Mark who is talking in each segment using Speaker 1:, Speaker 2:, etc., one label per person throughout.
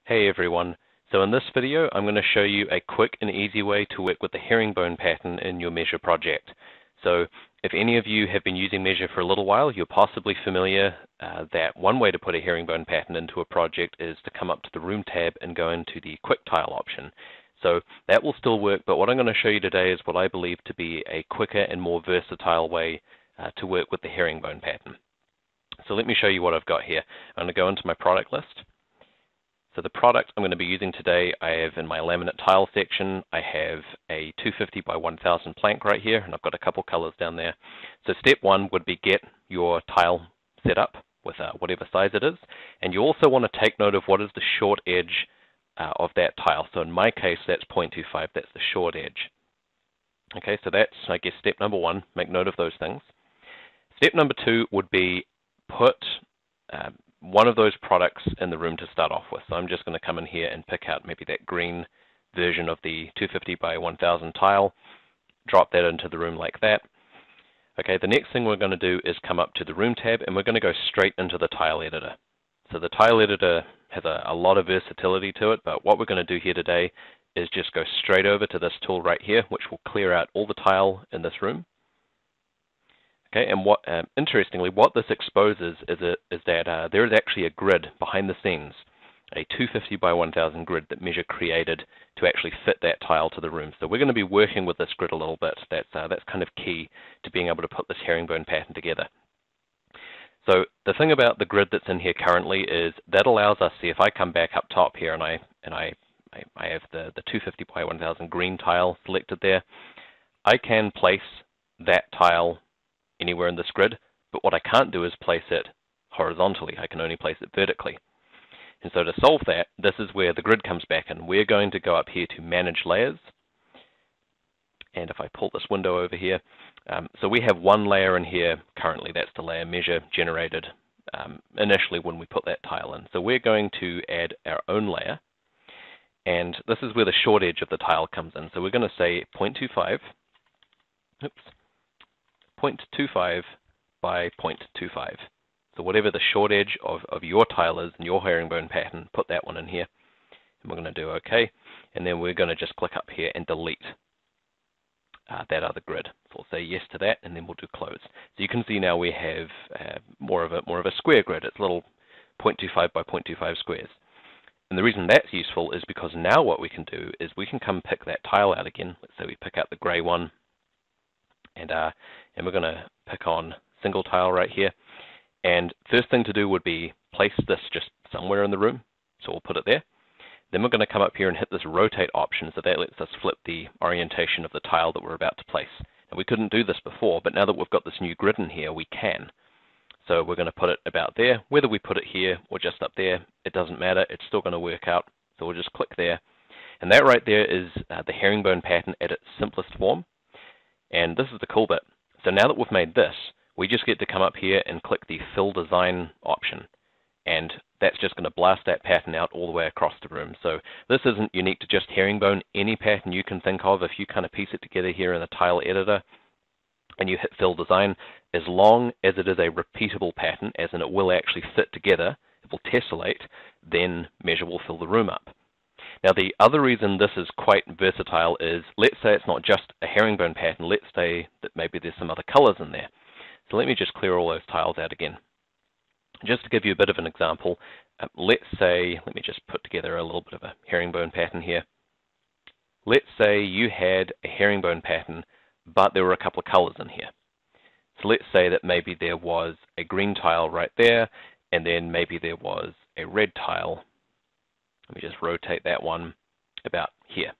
Speaker 1: Hey everyone, so in this video I'm going to show you a quick and easy way to work with the herringbone pattern in your Measure project. So if any of you have been using Measure for a little while, you're possibly familiar that one way to put a herringbone pattern into a project is to come up to the Room tab and go into the Quick Tile option. So that will still work, but what I'm going to show you today is what I believe to be a quicker and more versatile way to work with the herringbone pattern. So let me show you what I've got here. I'm going to go into my product list. So the product I'm going to be using today, I have in my laminate tile section, I have a 250 by 1000 plank right here, and I've got a couple colors down there. So step one would be get your tile set up with whatever size it is, and you also want to take note of what is the short edge of that tile. So in my case, that's 0.25, that's the short edge. Okay, so that's, I guess, step number one, make note of those things. Step number two would be put one of those products in the room to start off with. So I'm just going to come in here and pick out maybe that green version of the 250 by 1000 tile, drop that into the room like that. Okay, the next thing we're going to do is come up to the Room tab, and we're going to go straight into the tile editor. So the tile editor has a lot of versatility to it, but what we're going to do here today is just go straight over to this tool right here, which will clear out all the tile in this room. Okay, and what interestingly, what this exposes is that there is actually a grid behind the scenes, a 250 by 1000 grid that Measure created to actually fit that tile to the room. So we're going to be working with this grid a little bit. That's kind of key to being able to put this herringbone pattern together. So the thing about the grid that's in here currently is that allows us, see if I come back up top here and I have the 250 by 1000 green tile selected there, I can place that tile anywhere in this grid, but what I can't do is place it horizontally. I can only place it vertically. And so to solve that, this is where the grid comes back in. We're going to go up here to Manage Layers. And if I pull this window over here, so we have one layer in here currently. That's the layer Measure generated initially when we put that tile in. So we're going to add our own layer. And this is where the short edge of the tile comes in. So we're going to say 0.25. Oops. 0.25 by 0.25. So whatever the short edge of your tile is in your herringbone pattern, put that one in here. And we're going to do OK. And then we're going to just click up here and delete that other grid. So we'll say yes to that, and then we'll do close. So you can see now we have more of a square grid. It's little 0.25 by 0.25 squares. And the reason that's useful is because now what we can do is we can come pick that tile out again. Let's say we pick out the gray one. And we're going to pick on single tile right here. And first thing to do would be place this just somewhere in the room. So we'll put it there. Then we're going to come up here and hit this rotate option. So that lets us flip the orientation of the tile that we're about to place. And we couldn't do this before, but now that we've got this new grid in here, we can. So we're going to put it about there. Whether we put it here or just up there, it doesn't matter. It's still going to work out. So we'll just click there. And that right there is the herringbone pattern at its simplest form. And this is the cool bit. So now that we've made this, we just get to come up here and click the Fill Design option. And that's just going to blast that pattern out all the way across the room. So this isn't unique to just herringbone. Any pattern you can think of, if you kind of piece it together here in the tile editor and you hit Fill Design, as long as it is a repeatable pattern, as in it will actually fit together, it will tessellate, then Measure will fill the room up. Now the other reason this is quite versatile is, let's say it's not just a herringbone pattern, let's say that maybe there's some other colors in there. So let me just clear all those tiles out again. Just to give you a bit of an example, let's say, let me just put together a little bit of a herringbone pattern here. Let's say you had a herringbone pattern, but there were a couple of colors in here. So let's say that maybe there was a green tile right there, and then maybe there was a red tile. Let me just rotate that one about here.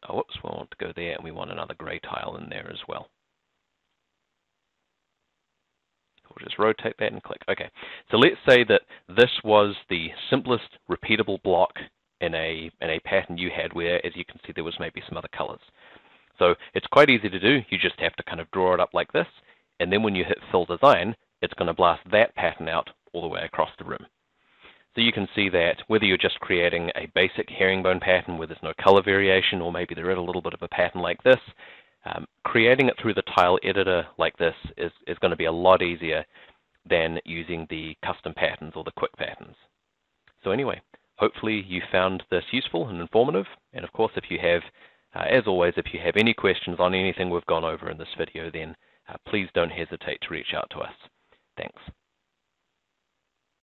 Speaker 1: Oh, whoops, we want to go there, and we want another gray tile in there as well. We'll just rotate that and click. Okay, so let's say that this was the simplest repeatable block in a pattern you had where, as you can see, there was maybe some other colors. So it's quite easy to do. You just have to kind of draw it up like this, and then when you hit Fill Design, it's going to blast that pattern out all the way across the room. So you can see that whether you're just creating a basic herringbone pattern where there's no color variation, or maybe there is a little bit of a pattern like this, creating it through the tile editor like this is going to be a lot easier than using the custom patterns or the quick patterns. So anyway, Hopefully you found this useful and informative. And of course, if you have, as always, if you have any questions on anything we've gone over in this video, then please don't hesitate to reach out to us. Thanks.